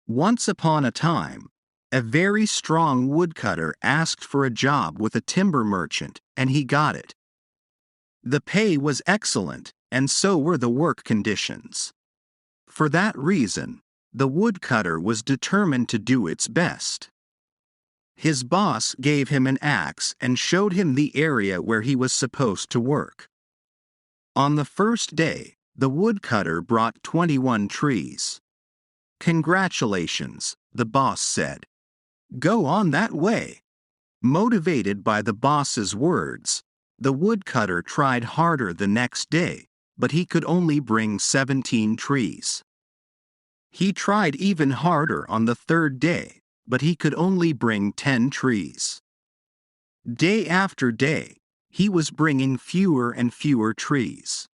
Once upon a time, a very strong woodcutter asked for a job with a timber merchant, and he got it. The pay was excellent, and so were the work conditions. For that reason, the woodcutter was determined to do its best. His boss gave him an axe and showed him the area where he was supposed to work. On the first day, the woodcutter brought 21 trees. "Congratulations," the boss said. "Go on that way." Motivated by the boss's words, the woodcutter tried harder the next day, but he could only bring 17 trees. He tried even harder on the third day, but he could only bring 10 trees. Day after day, he was bringing fewer and fewer trees.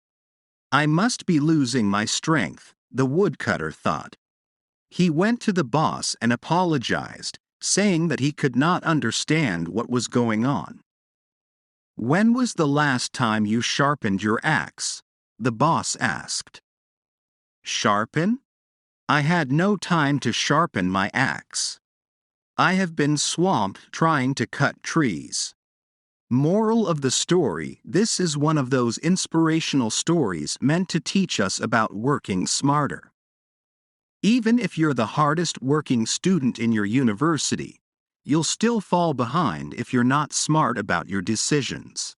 "I must be losing my strength," the woodcutter thought. He went to the boss and apologized, saying that he could not understand what was going on. "When was the last time you sharpened your axe?" the boss asked. "Sharpen? I had no time to sharpen my axe. I have been swamped trying to cut trees." Moral of the story: this is one of those inspirational stories meant to teach us about working smarter. Even if you're the hardest working student in your university, you'll still fall behind if you're not smart about your decisions.